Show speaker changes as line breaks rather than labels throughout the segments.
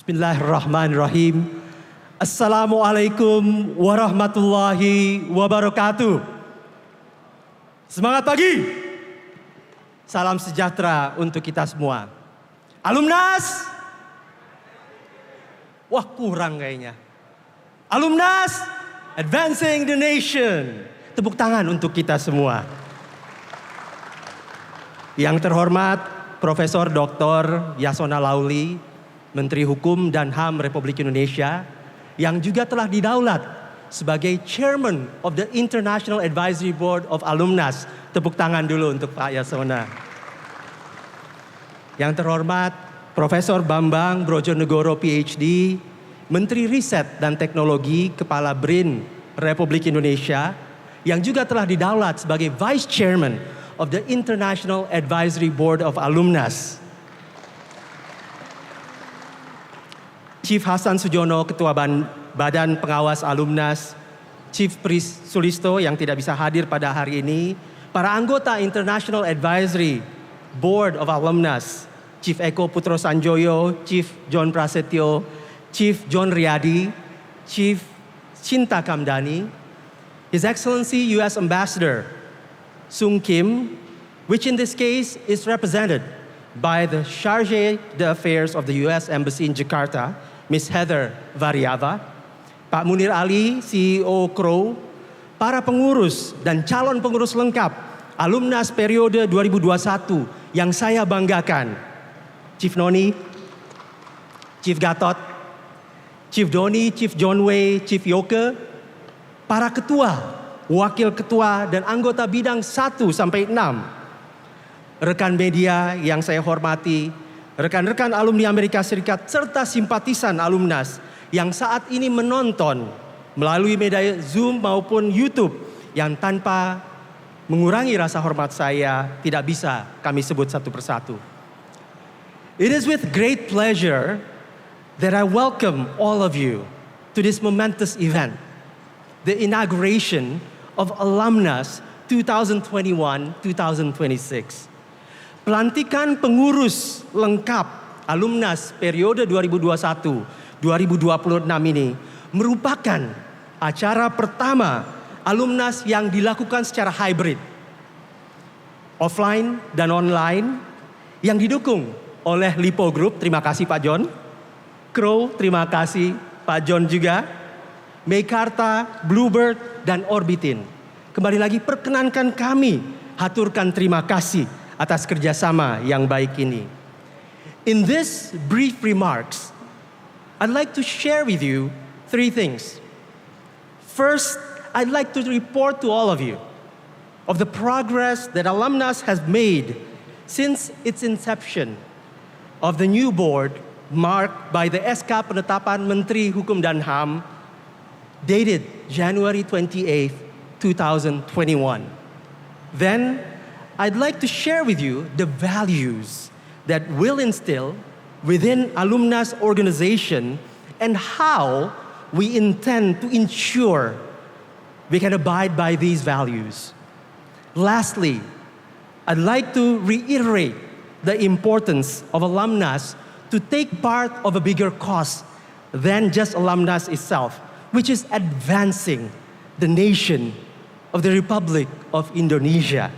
Bismillahirrahmanirrahim. Assalamualaikum warahmatullahi wabarakatuh. Semangat pagi. Salam sejahtera untuk kita semua. Alumnas. Wah, kurang kayaknya. Alumnas, advancing the nation. Tepuk tangan untuk kita semua. Yang terhormat Profesor Dr. Yasona Laoly, Menteri Hukum dan HAM Republik Indonesia, yang juga telah didaulat sebagai Chairman of the International Advisory Board of Alumnas. Tepuk tangan dulu untuk Pak Yasona. Yang terhormat Profesor Bambang Brojonegoro PhD, Menteri Riset dan Teknologi, Kepala BRIN Republik Indonesia, yang juga telah didaulat sebagai Vice Chairman of the International Advisory Board of Alumnas. Chief Hasan Sujono, Ketua Badan Pengawas Alumnas, Chief Pris Sulisto yang tidak bisa hadir pada hari ini, para anggota International Advisory Board of Alumnas, Chief Eko Putro Sanjoyo, Chief John Prasetyo, Chief John Riyadi, Chief Cinta Kamdani, His Excellency U.S. Ambassador Sung Kim, which in this case is represented by the Chargé d'Affaires of the U.S. Embassy in Jakarta, Ms. Heather Variava, Pak Munir Ali, CEO Crow, para pengurus dan calon pengurus lengkap Alumnas periode 2021 yang saya banggakan, Chief Noni, Chief Gatot, Chief Doni, Chief John Wei, Chief Yoke, para ketua, wakil ketua dan anggota bidang 1 sampai 6, rekan media yang saya hormati, rekan-rekan alumni Amerika Serikat, serta simpatisan alumnas yang saat ini menonton melalui media Zoom maupun YouTube yang tanpa mengurangi rasa hormat saya tidak bisa kami sebut satu persatu. It is with great pleasure that I welcome all of you to this momentous event, the inauguration of Alumnas 2021-2026. Pelantikan pengurus lengkap Alumnas periode 2021-2026 ini merupakan acara pertama Alumnas yang dilakukan secara hybrid, offline dan online, yang didukung oleh Lipo Group, terima kasih Pak John, Crow, terima kasih Pak John juga, Meikarta, Bluebird, dan Orbitin. Kembali lagi perkenankan kami haturkan terima kasih atas kerjasama yang baik ini. In this brief remarks, I'd like to share with you 3 things. First, I'd like to report to all of you of the progress that Alumnas has made since its inception of the new board marked by the SK Penetapan Menteri Hukum dan HAM dated January 28, 2021. Then, I'd like to share with you the values that will instill within Alumnas organization and how we intend to ensure we can abide by these values. Lastly, I'd like to reiterate the importance of Alumnas to take part of a bigger cause than just Alumnas itself, which is advancing the nation of the Republic of Indonesia.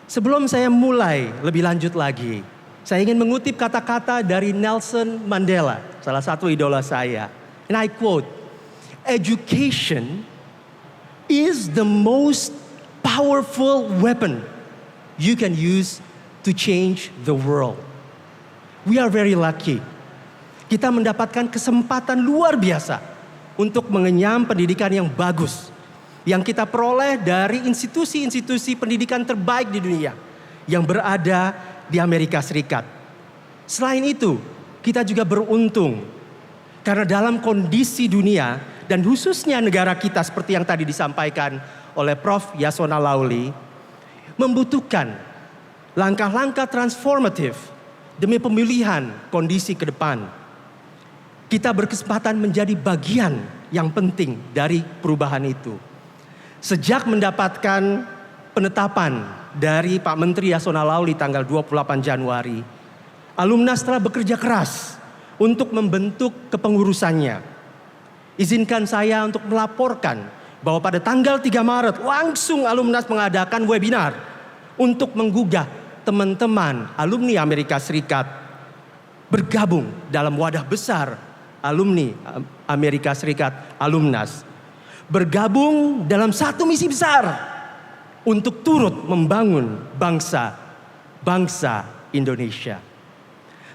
Sebelum saya mulai lebih lanjut lagi, saya ingin mengutip kata-kata dari Nelson Mandela, salah satu idola saya. And I quote, "Education is the most powerful weapon you can use to change the world." We are very lucky. Kita mendapatkan kesempatan luar biasa untuk mengenyam pendidikan yang bagus yang kita peroleh dari institusi-institusi pendidikan terbaik di dunia yang berada di Amerika Serikat. Selain itu, kita juga beruntung karena dalam kondisi dunia dan khususnya negara kita seperti yang tadi disampaikan oleh Prof. Yasona Laoly, membutuhkan langkah-langkah transformatif demi pemilihan kondisi ke depan. Kita berkesempatan menjadi bagian yang penting dari perubahan itu. Sejak mendapatkan penetapan dari Pak Menteri Yasona Laoly tanggal 28 Januari, Alumnas telah bekerja keras untuk membentuk kepengurusannya. Izinkan saya untuk melaporkan bahwa pada tanggal 3 Maret langsung Alumnas mengadakan webinar untuk menggugah teman-teman alumni Amerika Serikat bergabung dalam wadah besar alumni Amerika Serikat, Alumnas. Bergabung dalam satu misi besar untuk turut membangun bangsa Indonesia.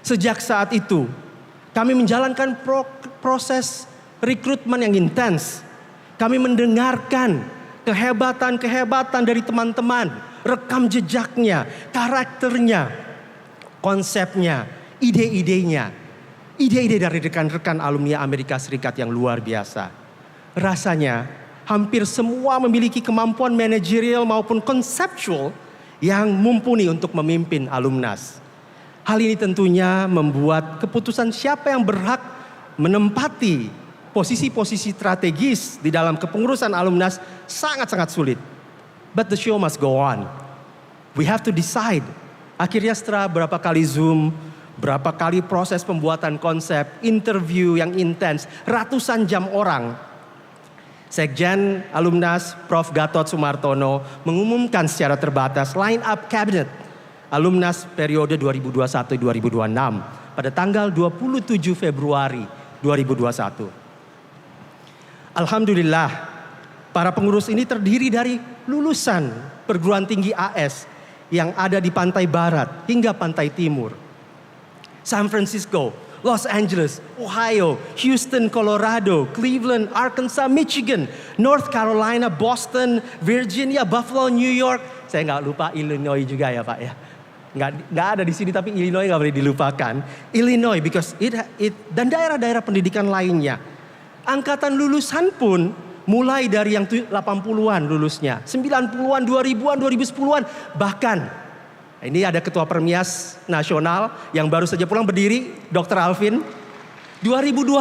Sejak saat itu, kami menjalankan proses rekrutmen yang intens. Kami mendengarkan kehebatan dari teman-teman, rekam jejaknya, karakternya, konsepnya, ide-idenya. Ide-ide dari rekan-rekan alumni Amerika Serikat yang luar biasa. Rasanya hampir semua memiliki kemampuan manajerial maupun konseptual yang mumpuni untuk memimpin Alumnas. Hal ini tentunya membuat keputusan siapa yang berhak menempati posisi-posisi strategis di dalam kepengurusan Alumnas sangat-sangat sulit. But the show must go on. We have to decide. Akhirnya setelah berapa kali Zoom, berapa kali proses pembuatan konsep, interview yang intens, ratusan jam orang, Sekjen Alumnas Prof. Gatot Sumartono mengumumkan secara terbatas line up cabinet Alumnas periode 2021-2026 pada tanggal 27 Februari 2021. Alhamdulillah, para pengurus ini terdiri dari lulusan perguruan tinggi AS yang ada di pantai barat hingga pantai timur. San Francisco, Los Angeles, Ohio, Houston, Colorado, Cleveland, Arkansas, Michigan, North Carolina, Boston, Virginia, Buffalo, New York. Saya nggak lupa Illinois juga ya Pak ya. Nggak ada di sini tapi Illinois nggak boleh dilupakan. Illinois because it dan daerah-daerah pendidikan lainnya. Angkatan lulusan pun mulai dari yang 80-an lulusnya, 90-an, 2000-an, 2010-an, bahkan ini ada Ketua Permias Nasional yang baru saja pulang berdiri, Dr. Alvin. 2021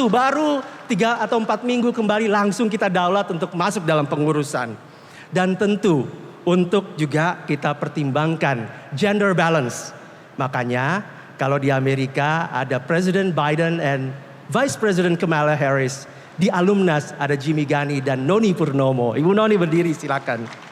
baru 3 atau 4 minggu kembali langsung kita daulat untuk masuk dalam pengurusan. Dan tentu untuk juga kita pertimbangkan gender balance. Makanya kalau di Amerika ada Presiden Biden and Vice President Kamala Harris. Di Alumnas ada Jimmy Gani dan Noni Purnomo. Ibu Noni berdiri silakan.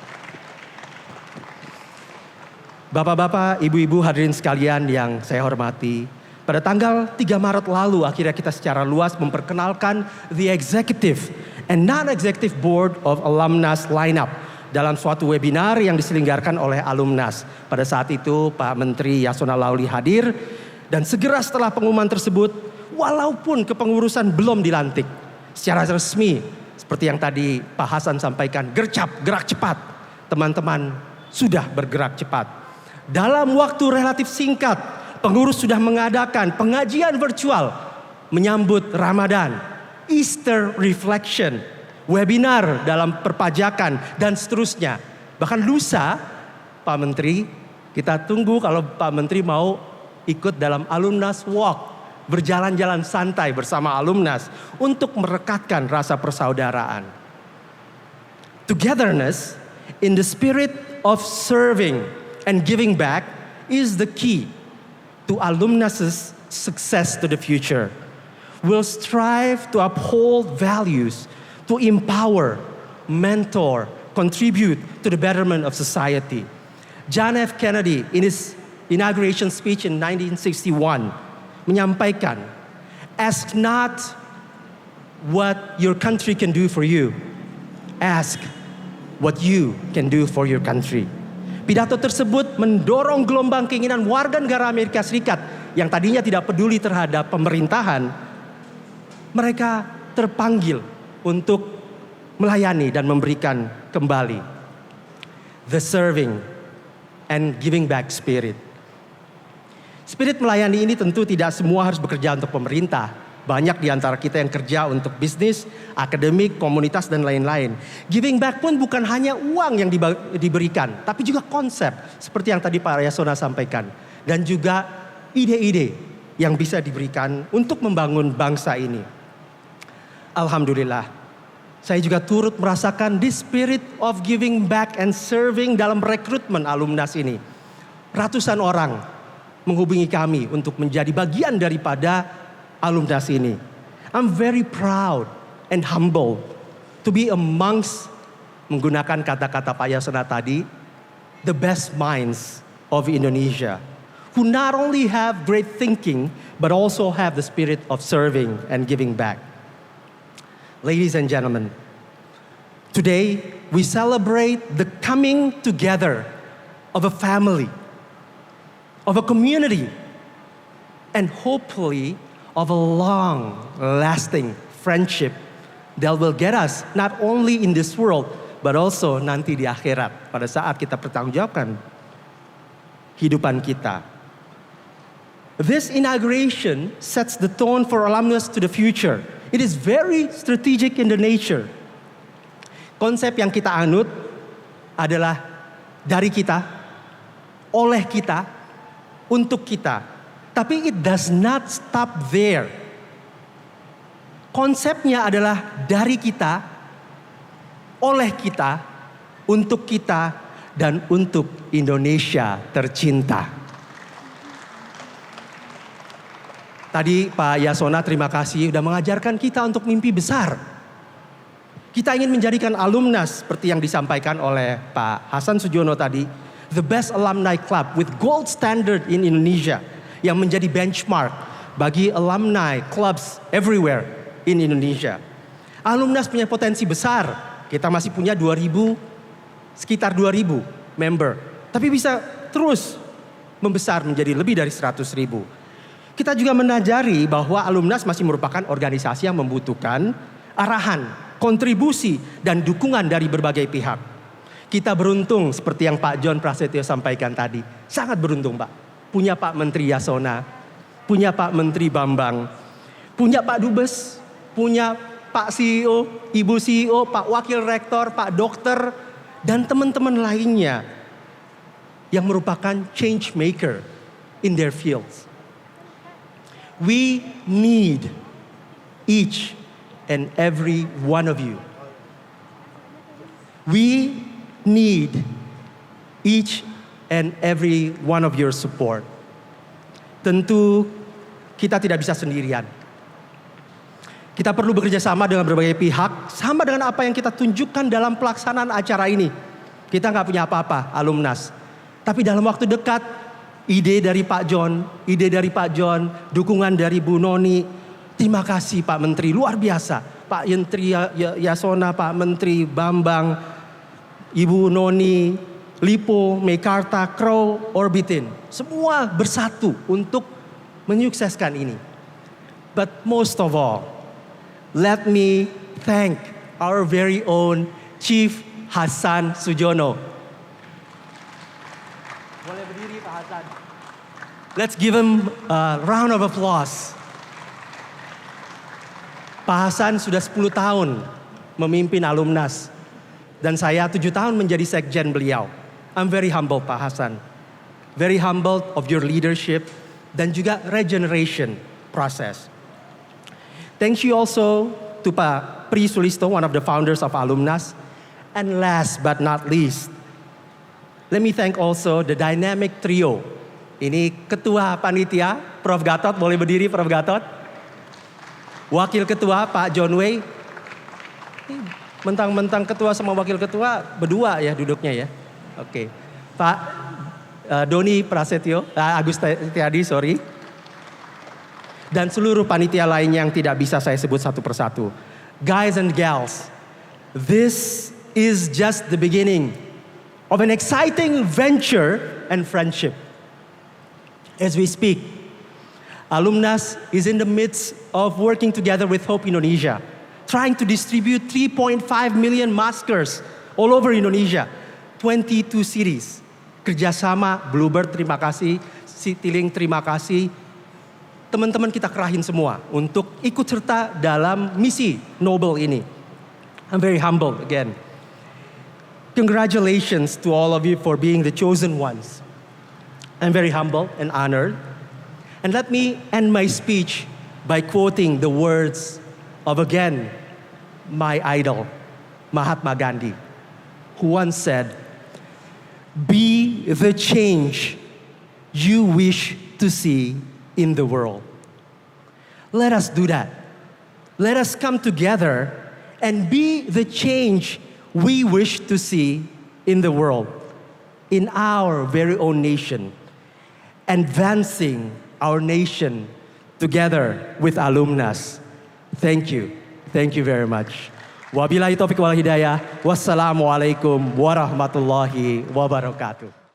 Bapak-bapak, ibu-ibu hadirin sekalian yang saya hormati. Pada tanggal 3 Maret lalu akhirnya kita secara luas memperkenalkan the executive and non-executive board of Alumnas lineup dalam suatu webinar yang diselenggarakan oleh Alumnas. Pada saat itu Pak Menteri Yasona Lauli hadir dan segera setelah pengumuman tersebut, walaupun kepengurusan belum dilantik secara resmi, seperti yang tadi Pak Hasan sampaikan, gercap, gerak cepat. Teman-teman sudah bergerak cepat. Dalam waktu relatif singkat, pengurus sudah mengadakan pengajian virtual menyambut Ramadan, Easter Reflection, webinar dalam perpajakan, dan seterusnya. Bahkan lusa, Pak Menteri, kita tunggu kalau Pak Menteri mau ikut dalam Alumnas Walk, berjalan-jalan santai bersama Alumnas untuk merekatkan rasa persaudaraan. Togetherness in the spirit of serving and giving back is the key to Alumnus' success to the future. We'll strive to uphold values, to empower, mentor, contribute to the betterment of society. John F. Kennedy in his inauguration speech in 1961 menyampaikan, ask not what your country can do for you, ask what you can do for your country. Pidato tersebut mendorong gelombang keinginan warga negara Amerika Serikat yang tadinya tidak peduli terhadap pemerintahan. Mereka terpanggil untuk melayani dan memberikan kembali. The serving and giving back spirit. Spirit melayani ini tentu tidak semua harus bekerja untuk pemerintah. Banyak di antara kita yang kerja untuk bisnis, akademik, komunitas, dan lain-lain. Giving back pun bukan hanya uang yang diberikan, tapi juga konsep seperti yang tadi Pak Yasona sampaikan. Dan juga ide-ide yang bisa diberikan untuk membangun bangsa ini. Alhamdulillah, saya juga turut merasakan this spirit of giving back and serving dalam rekrutmen Alumnas ini. Ratusan orang menghubungi kami untuk menjadi bagian daripada alumnas ini. I'm very proud and humble to be amongst, menggunakan kata-kata Pak Yasona tadi, the best minds of Indonesia, who not only have great thinking, but also have the spirit of serving and giving back. Ladies and gentlemen, today we celebrate the coming together of a family, of a community, and hopefully of a long-lasting friendship that will get us not only in this world, but also nanti di akhirat pada saat kita pertanggungjawabkan hidupan kita. This inauguration sets the tone for alumnus to the future. It is very strategic in the nature. Konsep yang kita anut adalah dari kita, oleh kita, untuk kita. Tapi it does not stop there. Konsepnya adalah dari kita, oleh kita, untuk kita, dan untuk Indonesia tercinta. Tadi Pak Yasona terima kasih sudah mengajarkan kita untuk mimpi besar. Kita ingin menjadikan alumnas seperti yang disampaikan oleh Pak Hasan Sujono tadi, the best alumni club with gold standard in Indonesia, yang menjadi benchmark bagi alumni clubs everywhere in Indonesia. Alumnas punya potensi besar. Kita masih punya sekitar 2.000 member. Tapi bisa terus membesar menjadi lebih dari 100.000. Kita juga menajari bahwa alumnas masih merupakan organisasi yang membutuhkan arahan, kontribusi, dan dukungan dari berbagai pihak. Kita beruntung seperti yang Pak John Prasetyo sampaikan tadi. Sangat beruntung Pak. Punya Pak Menteri Yasona, punya Pak Menteri Bambang, punya Pak Dubes, punya Pak CEO, Ibu CEO, Pak Wakil Rektor, Pak Dokter, dan teman-teman lainnya yang merupakan change maker in their fields. We need each and every one of you. We need each and every one of your support. Tentu kita tidak bisa sendirian. Kita perlu bekerja sama dengan berbagai pihak, sama dengan apa yang kita tunjukkan dalam pelaksanaan acara ini. Kita nggak punya apa-apa, alumnas. Tapi dalam waktu dekat, ide dari Pak John, dukungan dari Bu Noni. Terima kasih Pak Menteri, luar biasa. Pak Menteri Yasona, Pak Menteri Bambang, Ibu Noni, Lipo, Meikarta, Crow, Orbitin. Semua bersatu untuk menyukseskan ini. But most of all, let me thank our very own Chief Hasan Sujono. Boleh berdiri Pak Hasan. Let's give him a round of applause. Pak Hasan sudah 10 tahun memimpin alumnas. Dan saya 7 tahun menjadi sekjen beliau. I'm very humble Pak Hasan. Very humble of your leadership dan juga regeneration process. Thank you also to Pak Pri Sulisto, one of the founders of Alumnas. And last but not least, let me thank also the dynamic trio. Ini Ketua Panitia, Prof. Gatot, boleh berdiri Prof. Gatot. Wakil Ketua Pak John Wei. Mentang-mentang ketua sama wakil ketua berdua ya duduknya ya. Oke. Pak Doni Prasetyo, Agus Tiadi, sorry. Dan seluruh panitia lainnya yang tidak bisa saya sebut satu persatu. Guys and gals, this is just the beginning of an exciting venture and friendship. As we speak, Alumnas is in the midst of working together with Hope Indonesia, trying to distribute 3.5 million maskers all over Indonesia, 22 cities. Kerjasama Bluebird, terima kasih. Citylink, terima kasih. Teman-teman kita kerahin semua untuk ikut serta dalam misi noble ini. I'm very humbled again. Congratulations to all of you for being the chosen ones. I'm very humbled and honored. And let me end my speech by quoting the words of, again, my idol, Mahatma Gandhi, who once said, "Be the change you wish to see in the world." Let us do that. Let us come together and be the change we wish to see in the world, in our very own nation, advancing our nation together with alumnus. Thank you. Thank you very much. Wabillahi taufiq wal hidayah. Wassalamualaikum warahmatullahi wabarakatuh.